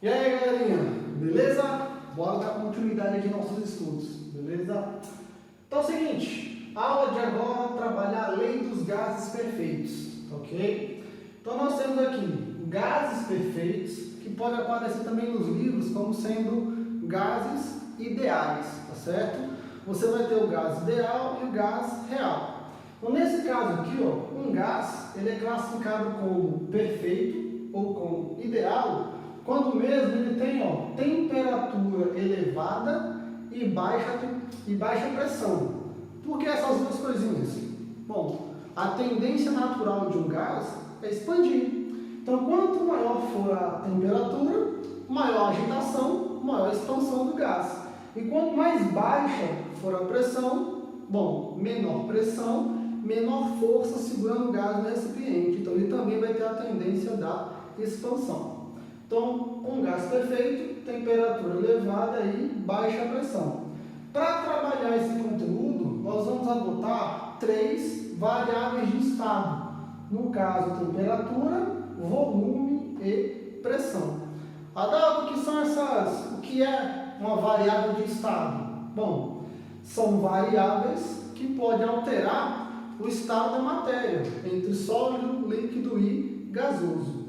E aí, galerinha, beleza? Bora dar continuidade aqui nos nossos estudos, beleza? Então é o seguinte, a aula de agora trabalhar a lei dos gases perfeitos, ok? Então nós temos aqui gases perfeitos, que podem aparecer também nos livros como sendo gases ideais, tá certo? Você vai ter o gás ideal e o gás real. Então nesse caso aqui, ó, um gás, ele é classificado como perfeito ou como ideal, quando mesmo ele tem, ó, temperatura elevada e baixa pressão. Por que essas duas coisinhas? Bom, a tendência natural de um gás é expandir. Então, quanto maior for a temperatura, maior a agitação, maior a expansão do gás. E quanto mais baixa for a pressão, bom, menor pressão, menor força segurando o gás no recipiente. Então, ele também vai ter a tendência da expansão. Então, um gás perfeito, temperatura elevada e baixa pressão. Para trabalhar esse conteúdo, nós vamos adotar 3 variáveis de estado. No caso, temperatura, volume e pressão. Adalto, o que é uma variável de estado? Bom, são variáveis que podem alterar o estado da matéria, entre sólido, líquido e gasoso.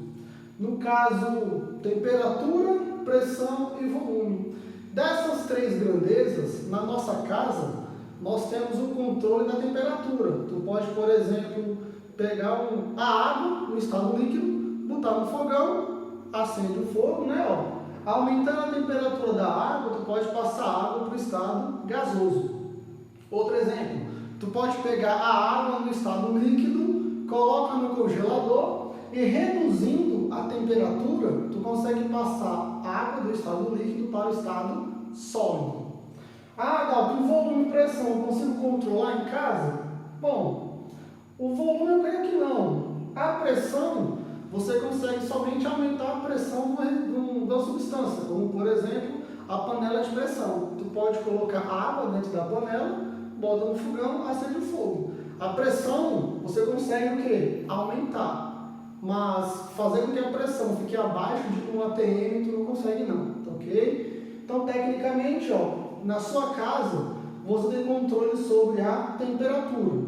No caso, temperatura, pressão e volume. Dessas 3 grandezas, na nossa casa, nós temos o controle da temperatura. Tu pode, por exemplo, pegar a água no estado líquido, botar no fogão, acende o fogo, né? Ó. Aumentando a temperatura da água, tu pode passar a água para o estado gasoso. Outro exemplo, tu pode pegar a água no estado líquido, coloca no congelador e reduzindo a temperatura, tu consegue passar a água do estado líquido para o estado sólido. Ah, Adalto, o volume e pressão eu consigo controlar em casa? Bom, o volume eu creio que não. A pressão, você consegue somente aumentar a pressão da substância, como por exemplo, a panela de pressão. Tu pode colocar água dentro da panela, bota no fogão, acende o fogo. A pressão, você consegue o quê? Aumentar. Mas fazer com que a pressão fique abaixo de 1 atm, tu não consegue não, tá ok? Então, tecnicamente, ó, na sua casa, você tem controle sobre a temperatura.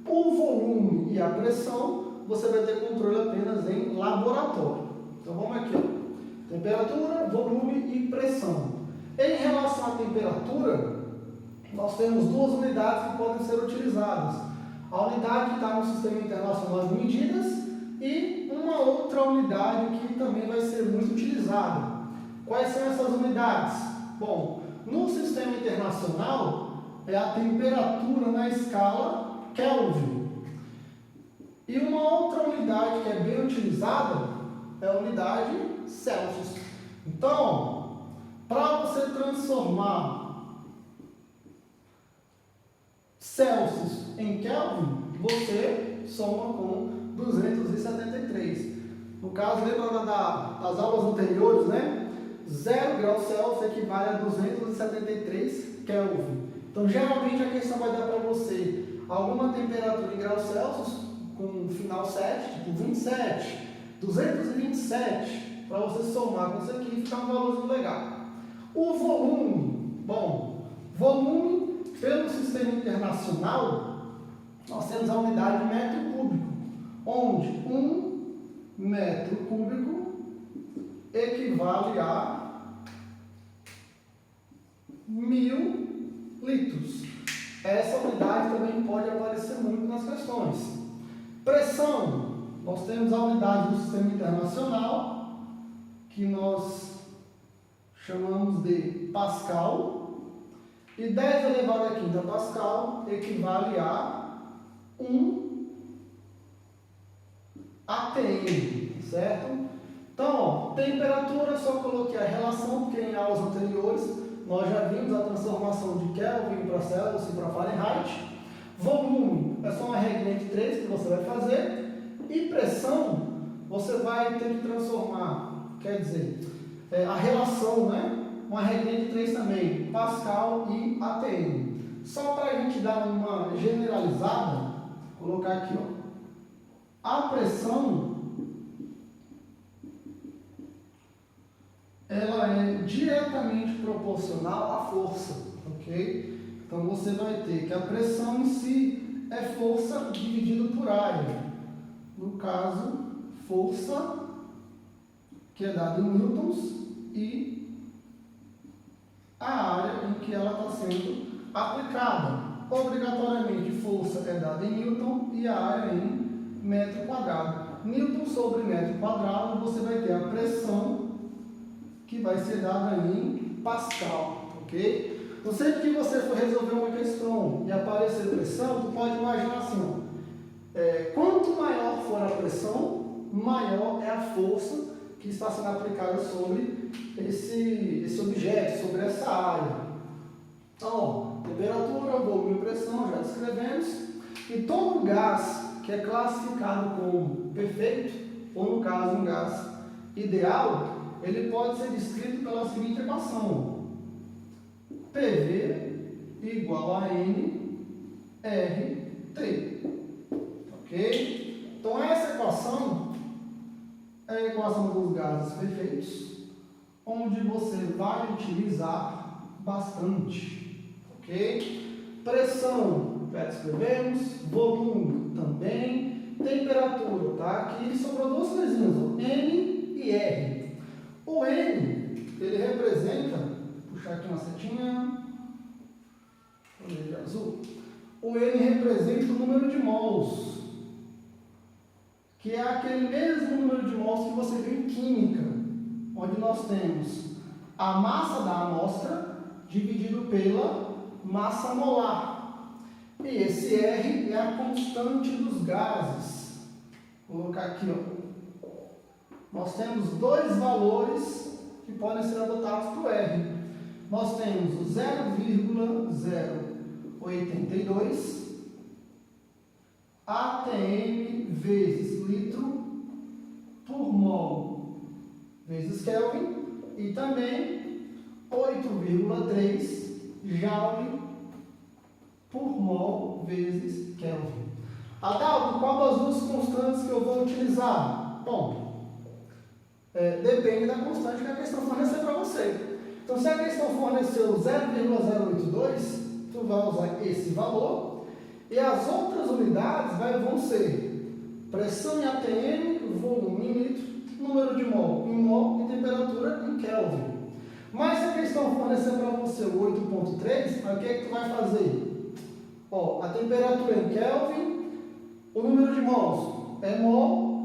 O volume e a pressão, você vai ter controle apenas em laboratório. Então, vamos aqui, ó. Temperatura, volume e pressão. Em relação à temperatura, nós temos 2 unidades que podem ser utilizadas. A unidade que está no Sistema Internacional de Medidas e uma outra unidade que também vai ser muito utilizada. Quais são essas unidades? Bom, no Sistema Internacional é a temperatura na escala Kelvin. E uma outra unidade que é bem utilizada é a unidade Celsius. Então, para você transformar Celsius em Kelvin, você soma com 273. No caso, lembra das aulas anteriores, né? 0 graus Celsius equivale a 273 Kelvin. Então, geralmente, a questão vai dar para você alguma temperatura em graus Celsius com final 7, tipo 27, 227, para você somar com isso aqui e ficar um valorzinho legal. O volume, bom, volume pelo Sistema Internacional, nós temos a unidade de metro cúbico, onde 1 metro cúbico equivale a 1000 litros. Essa unidade também pode aparecer muito nas questões. Pressão, nós temos a unidade do Sistema Internacional, que nós chamamos de Pascal, e 10 elevado a 5 Pascal equivale a 1 atm, certo? Então, ó, temperatura, só coloquei a relação, porque em aulas anteriores nós já vimos a transformação de Kelvin para Celsius e para Fahrenheit. Volume é só uma regra entre 3 que você vai fazer. E pressão, você vai ter que transformar, quer dizer, a relação, né? Uma regra entre 3 também, Pascal e atm. Só para a gente dar uma generalizada, vou colocar aqui, ó. A pressão diretamente proporcional à força, ok? Então você vai ter que a pressão em si é força dividido por área. No caso, força, que é dada em newtons, e a área em que ela está sendo aplicada. Obrigatoriamente, força é dada em newton e a área em metro quadrado. Newton sobre metro quadrado, você vai ter a pressão, que vai ser dada em Pascal, ok? Então, sempre que você for resolver uma questão e aparecer pressão, tu pode imaginar assim, ó, quanto maior for a pressão, maior é a força que está sendo aplicada sobre esse objeto, sobre essa área. Então, ó, temperatura, volume e pressão, já descrevemos. E todo gás que é classificado como perfeito, ou no caso um gás ideal, ele pode ser descrito pela seguinte equação: PV igual a NRT. Ok? Então essa equação é a equação dos gases perfeitos, onde você vai utilizar bastante. Ok? Pressão, já descrevemos, volume também, temperatura, tá? Aqui sobrou duas coisinhas, ó, N e R. O N, ele representa, vou puxar aqui uma setinha, de azul. O N representa o número de mols, que é aquele mesmo número de mols que você viu em química, onde nós temos a massa da amostra dividido pela massa molar. E esse R é a constante dos gases. Vou colocar aqui, ó. Nós temos dois valores que podem ser adotados para o R. Nós temos o 0,082 atm vezes litro por mol vezes Kelvin e também 8,3 joule por mol vezes Kelvin. Adalto, qual das duas constantes que eu vou utilizar? Bom, depende da constante que a questão fornecer para você. Então, se a questão forneceu 0,082, tu vai usar esse valor e as outras unidades vão ser pressão em atm, volume em litro, número de mol em mol e temperatura em Kelvin. Mas se a questão fornecer para você o 8,3, o que é que tu vai fazer? Ó, a temperatura em Kelvin, o número de mols é mol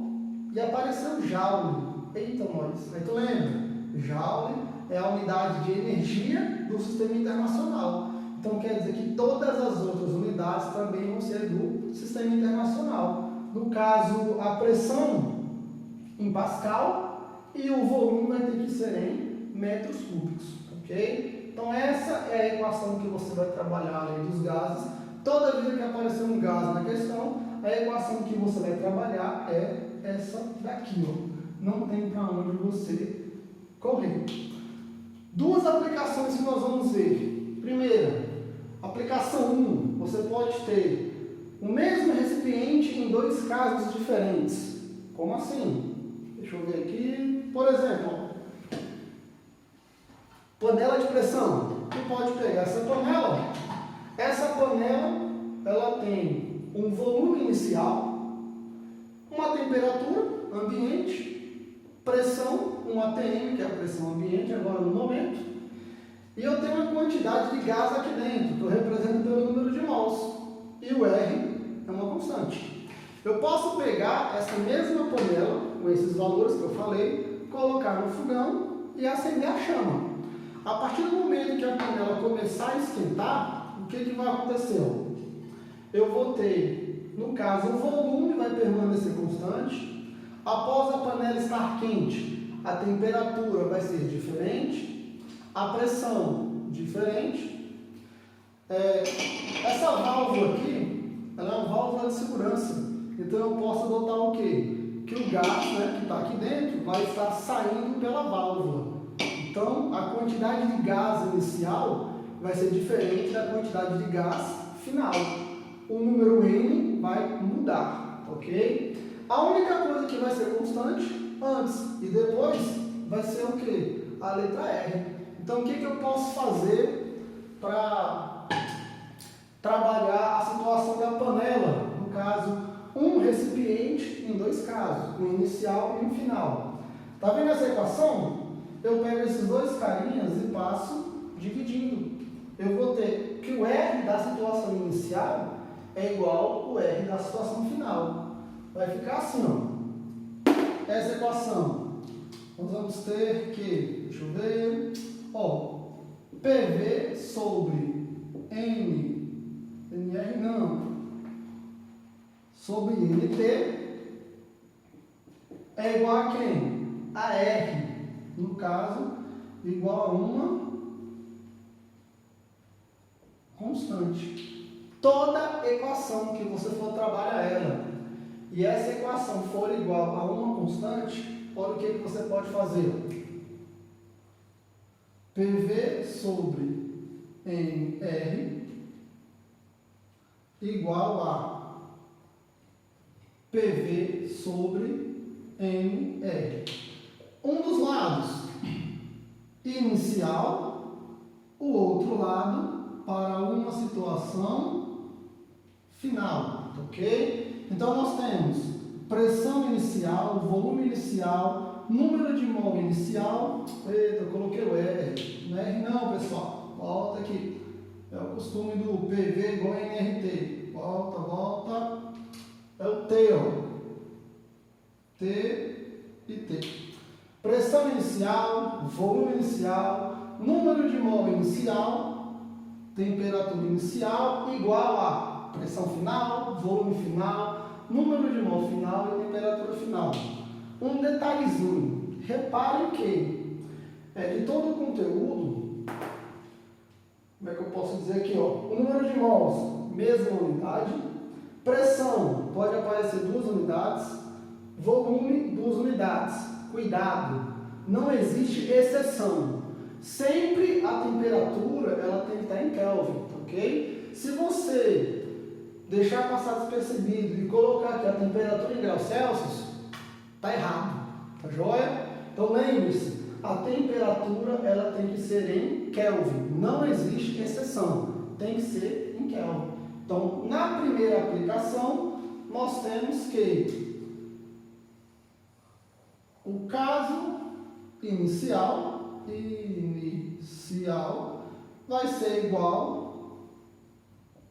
e apareceu joule. Eita, nós. Aí tu lembra? Joule é a unidade de energia do sistema internacional. Então quer dizer que todas as outras unidades também vão ser do sistema internacional. No caso, a pressão em Pascal e o volume vai ter que ser em metros cúbicos, ok? Então essa é a equação que você vai trabalhar além dos gases. Toda vez que aparecer um gás na questão, a equação que você vai trabalhar é essa daqui, ó. Não tem para onde você correr. Duas aplicações que nós vamos ver. Primeira, aplicação 1. Você pode ter o mesmo recipiente em dois casos diferentes. Como assim? Deixa eu ver aqui. Por exemplo, panela de pressão. Tu pode pegar essa panela. Essa panela, ela tem um volume inicial, uma temperatura ambiente, pressão, um ATM, que é a pressão ambiente agora no momento, e eu tenho uma quantidade de gás aqui dentro, que eu represento pelo número de mols, e o R é uma constante. Eu posso pegar essa mesma panela, com esses valores que eu falei, colocar no fogão e acender a chama. A partir do momento que a panela começar a esquentar, o que vai acontecer? Eu vou ter, no caso, o volume vai permanecer constante. Após a panela estar quente, a temperatura vai ser diferente, a pressão diferente. Essa válvula aqui, ela é uma válvula de segurança. Então eu posso adotar o quê? Que o gás, né, que está aqui dentro vai estar saindo pela válvula. Então a quantidade de gás inicial vai ser diferente da quantidade de gás final. O número N vai mudar, ok? A única coisa que vai ser constante antes e depois vai ser o quê? A letra R. Então, o que eu posso fazer para trabalhar a situação da panela? No caso, um recipiente em dois casos, um inicial e um final. Tá vendo essa equação? Eu pego esses dois carinhas e passo dividindo. Eu vou ter que o R da situação inicial é igual ao R da situação final. Vai ficar assim, ó. Essa equação, nós vamos ter que, deixa eu ver, ó, PV sobre NR não, sobre NT é igual a quem? A R, no caso, igual a uma constante. Toda equação que você for trabalhar ela, e essa equação for igual a uma constante, olha o que você pode fazer. PV sobre NR igual a PV sobre NR. Um dos lados inicial, o outro lado para uma situação final, ok? Então nós temos pressão inicial, volume inicial, número de mol inicial. Eita, eu coloquei o R. Não é R não, pessoal. Volta aqui. É o costume do PV igual a NRT. Volta, volta. É o T, ó. T e T. Pressão inicial, volume inicial, número de mol inicial, temperatura inicial igual a pressão final, volume final, número de mol final e temperatura final. Um detalhezinho, reparem que de todo o conteúdo, como é que eu posso dizer aqui, ó, o número de mols, mesma unidade, pressão, pode aparecer 2 unidades, volume, 2 unidades. Cuidado, não existe exceção. Sempre a temperatura ela tem que estar em Kelvin, ok? Se você deixar passar despercebido e colocar aqui a temperatura em graus Celsius, tá errado, tá joia? Então lembre-se, a temperatura ela tem que ser em Kelvin, não existe exceção, tem que ser em Kelvin. Então, na primeira aplicação, nós temos que o caso inicial vai ser igual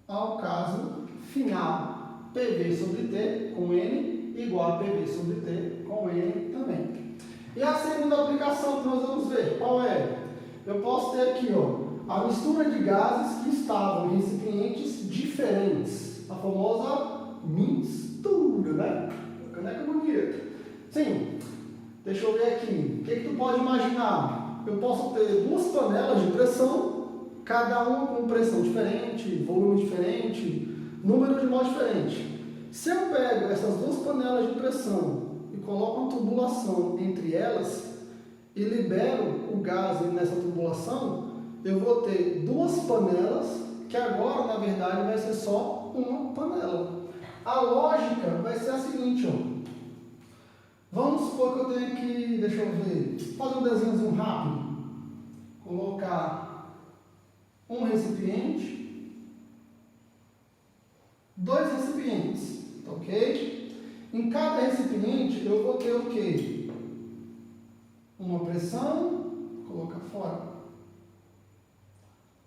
ao caso final. PV sobre T com N igual a PV sobre T com N também. E a segunda aplicação que nós vamos ver, qual é? Eu posso ter aqui, ó, a mistura de gases que estavam em recipientes diferentes. A famosa mistura, né? Caneca bonita. Sim. Deixa eu ver aqui. O que tu pode imaginar? Eu posso ter 2 panelas de pressão, cada uma com pressão diferente, volume diferente, número de mol diferente. Se eu pego essas 2 panelas de pressão e coloco uma tubulação entre elas e libero o gás nessa tubulação, eu vou ter 2 panelas, que agora, na verdade, vai ser só uma panela. A lógica vai ser a seguinte, ó. Vamos supor que eu tenho que, deixa eu ver, fazer um desenhozinho rápido. Colocar um recipiente, 2 recipientes, ok? Em cada recipiente eu vou ter o quê? Uma pressão, vou colocar fora.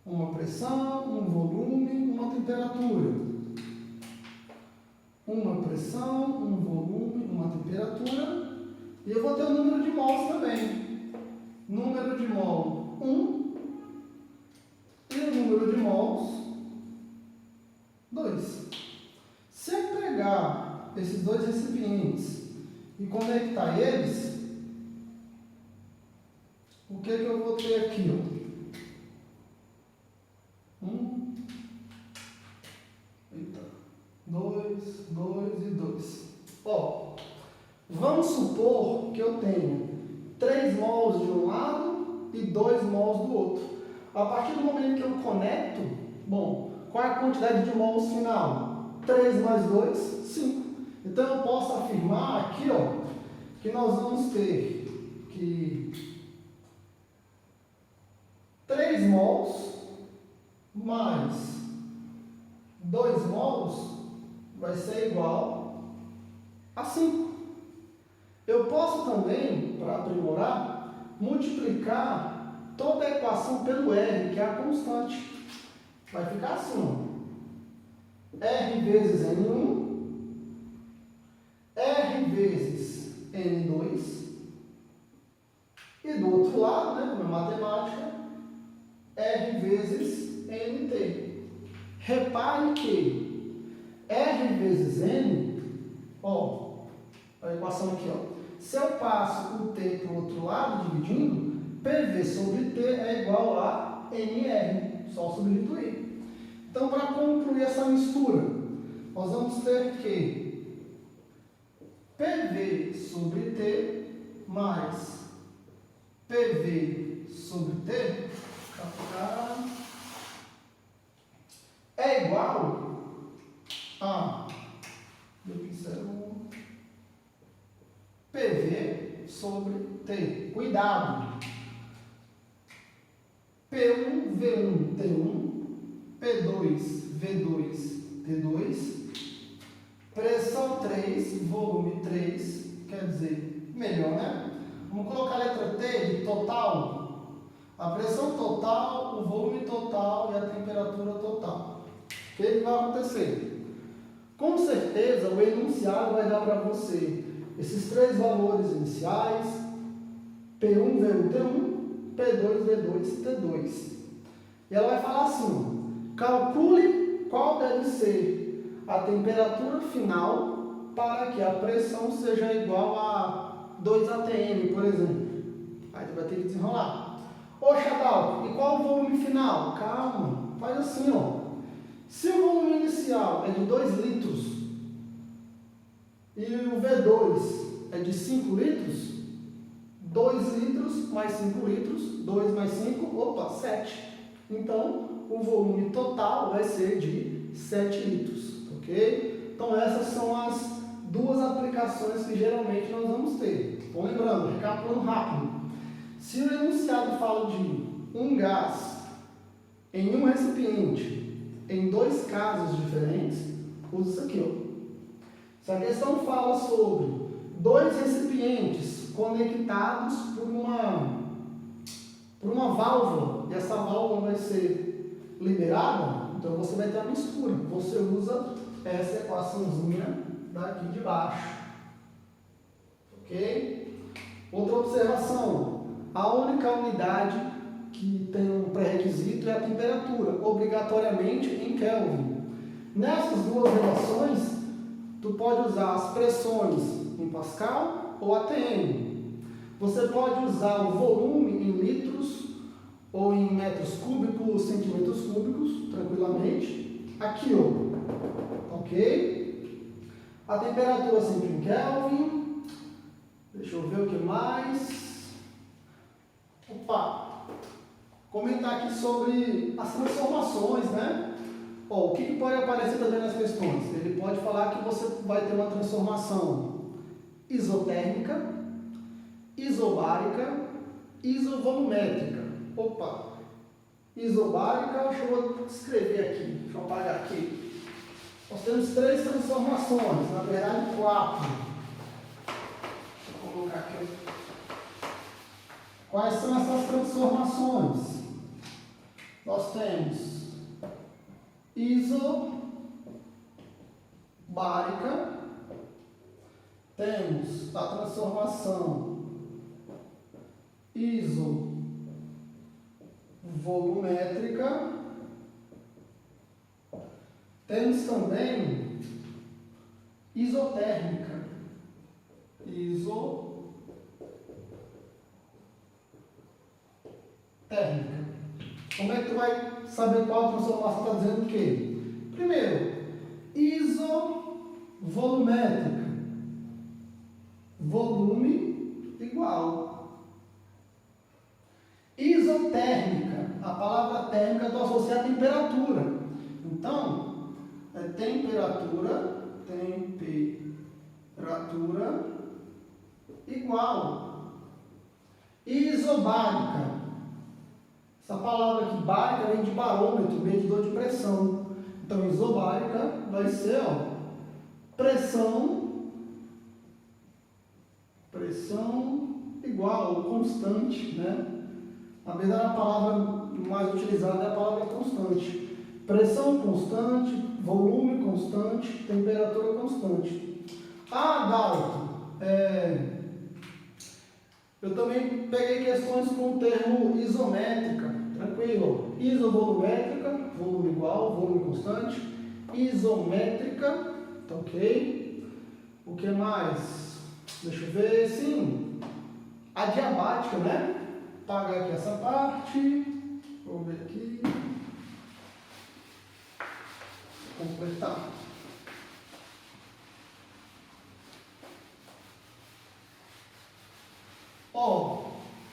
Uma pressão, um volume, uma temperatura. Uma pressão, um volume, uma temperatura, e eu vou ter o número de mols também. Número de mol 1 e o número de mols 2. Se eu pegar esses 2 recipientes e conectar eles, o que eu vou ter aqui? Ó? 2, 2 e 2. Ó, vamos supor que eu tenho 3 mols de um lado e 2 mols do outro. A partir do momento que eu conecto, bom, qual é a quantidade de mols final? 3 mais 2, 5. Então eu posso afirmar aqui, ó, que nós vamos ter que mais 2 molos vai ser igual a 5. Eu posso também, para aprimorar, multiplicar toda a equação pelo R, que é a constante. Vai ficar assim, ó. R vezes N1, R vezes N2, e do outro lado, né, como é matemática, R vezes NT. Repare que R vezes N, ó, a equação aqui, ó. Se eu passo o T para o outro lado, dividindo, PV sobre T é igual a NR, só substituir. Então, para concluir essa mistura, nós vamos ter que PV sobre T mais PV sobre T é igual a PV sobre T. Cuidado! P1, V1, T1, P2, V2, T2, pressão 3, volume 3, quer dizer, melhor, né? Vamos colocar a letra T de total. A pressão total, o volume total e a temperatura total. O que vai acontecer? Com certeza, o enunciado vai dar para você esses 3 valores iniciais, P1, V1, T1, P2, V2, T2. E ela vai falar assim, calcule qual deve ser a temperatura final para que a pressão seja igual a 2 atm, por exemplo. Aí você vai ter que desenrolar. Ô, Xadal, e qual o volume final? Calma, faz assim, ó. Se o volume inicial é de 2 litros e o V2 é de 5 litros, 2 litros mais 5 litros, 2 mais 5, opa, 7. Então, o volume total vai ser de 7 litros, ok? Então, essas são as 2 aplicações que geralmente nós vamos ter. Então, lembrando, recapitulando rápido. Se o enunciado fala de um gás em um recipiente em 2 casos diferentes, usa isso aqui, ó. Se a questão fala sobre 2 recipientes conectados por uma válvula, e essa válvula vai ser liberada, então você vai ter a mistura. Você usa essa equaçãozinha daqui de baixo. Ok? Outra observação. A única unidade que tem um pré-requisito é a temperatura, obrigatoriamente em Kelvin. Nessas 2 relações, tu pode usar as pressões em Pascal ou ATM. Você pode usar o volume em litros ou em metros cúbicos, centímetros cúbicos, tranquilamente. Aqui, ó. Ok? A temperatura sempre em Kelvin. Deixa eu ver o que mais. Opa! Comentar aqui sobre as transformações, né? Ó, o que pode aparecer também nas questões? Ele pode falar que você vai ter uma transformação isotérmica, isobárica, isovolumétrica. Opa! Isobárica, deixa eu escrever aqui, deixa eu apagar aqui. Nós temos 3 transformações, na verdade 4. Vou colocar aqui. Quais são essas transformações? Nós temos isobárica, temos a transformação isovolumétrica, temos também isotérmica. Térmica. Como é que tu vai saber qual transformação está dizendo o quê? Primeiro, isovolumétrica. Volume igual. Isotérmica. A palavra térmica tu associa a temperatura. Então, é temperatura igual. Isobárica. Essa palavra aqui, bárica, vem de barômetro, medidor de pressão. Então, isobárica vai ser, ó, pressão igual ou constante, né? Na verdade, a palavra mais utilizada é a palavra constante. Pressão constante, volume constante, temperatura constante. Ah, Dalton, eu também peguei questões com o termo isométrica, tranquilo. Isovolumétrica, volume igual, volume constante. Isométrica, tá ok. O que mais? Deixa eu ver, sim. Adiabática, né? Apagar aqui essa parte. Vou ver aqui. Completar. Ó,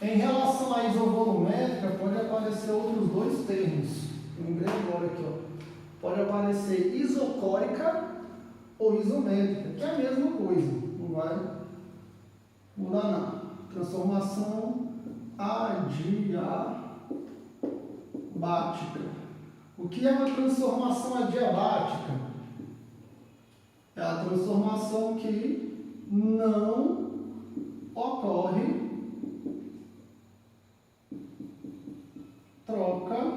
em relação à isovolumétrica, pode aparecer outros dois termos. Lembrei agora aqui, ó. Pode aparecer isocórica ou isométrica, que é a mesma coisa. Não vai mudar nada. Transformação adiabática. O que é uma transformação adiabática? É a transformação que não ocorre troca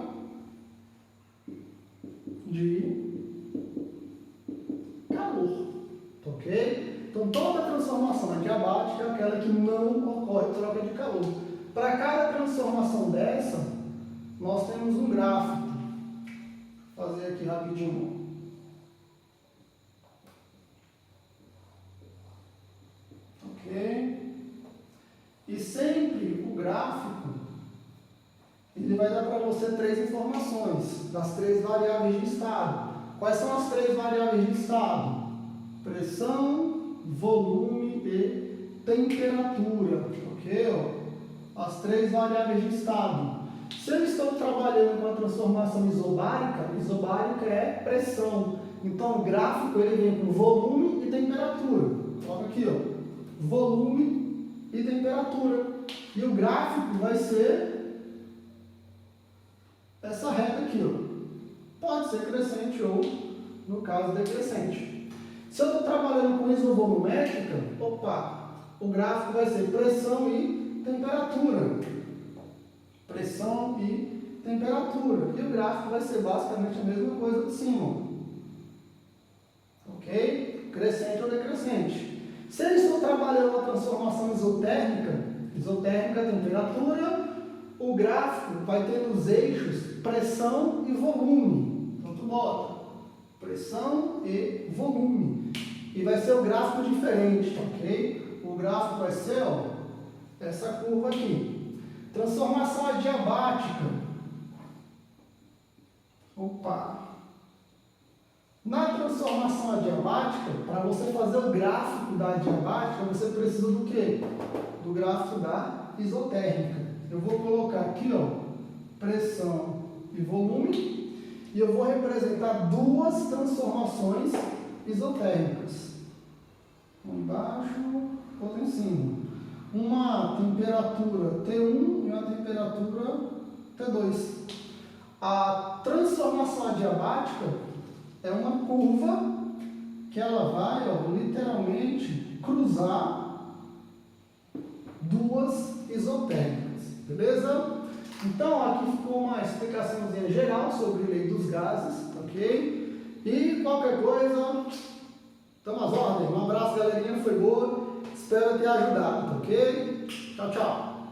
de calor, ok? Então, toda transformação adiabática é aquela que não ocorre troca de calor. Para cada transformação dessa, nós temos um gráfico. Vou fazer aqui rapidinho. Ok? E sempre o gráfico, ele vai dar para você três informações das três variáveis de estado. Quais são as três variáveis de estado? Pressão, volume e temperatura. Ok? As três variáveis de estado. Se eu estou trabalhando com a transformação isobárica, isobárica é pressão. Então o gráfico ele vem com volume e temperatura. Coloca aqui, ó. Volume e temperatura. E o gráfico vai ser essa reta aqui, ó. Pode ser crescente ou, no caso, decrescente. Se eu estou trabalhando com isovolumétrica, o gráfico vai ser pressão e temperatura. Pressão e temperatura. E o gráfico vai ser basicamente a mesma coisa de cima. Ok? Crescente ou decrescente. Se eu estou trabalhando a transformação isotérmica, temperatura, o gráfico vai ter nos eixos pressão e volume. Então, tu bota pressão e volume. E vai ser o gráfico diferente, ok? O gráfico vai ser, ó, essa curva aqui. Transformação adiabática. Na transformação adiabática, para você fazer o gráfico da adiabática, você precisa do quê? Do gráfico da isotérmica. Eu vou colocar aqui, ó, pressão e volume, e eu vou representar duas transformações isotérmicas. Uma embaixo, outra em cima. Uma temperatura T1 e uma temperatura T2. A transformação adiabática é uma curva que ela vai, ó, literalmente cruzar duas isotérmicas, beleza? Então, aqui ficou uma explicaçãozinha geral sobre a lei dos gases, ok? E qualquer coisa, estamos às ordens. Um abraço, galerinha, foi boa. Espero ter ajudado, ok? Tchau, tchau.